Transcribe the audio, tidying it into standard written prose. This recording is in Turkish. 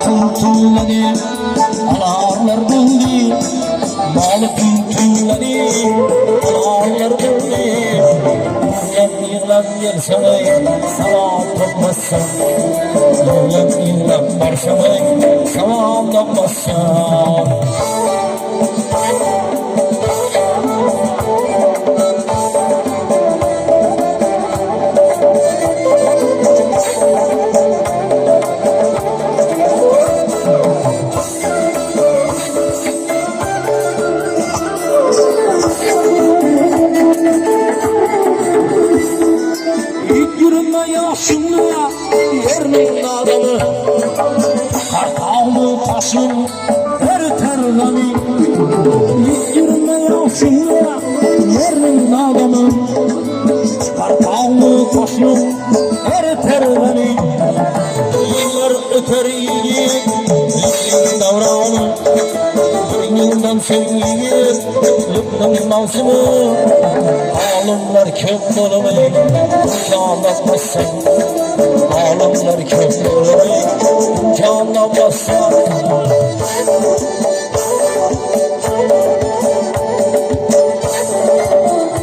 tuğtuğları alarlar buldu malı tuğtuğları alarlar buldu yığılan yersene salam tutmazsan yığılan barşamay salam tutmazsan yaşımda yerinin adamı kartallı taşım her terlemi yürüme yaşımda yerinin adamı kartallı taşım her terlemi yıllar öter yiğit yılın davranı yıldan sevgiyi yıldan mavsımı ağlımlar kök olamayı anlatmazsan ağlımlar kök olamayı anlatmazsan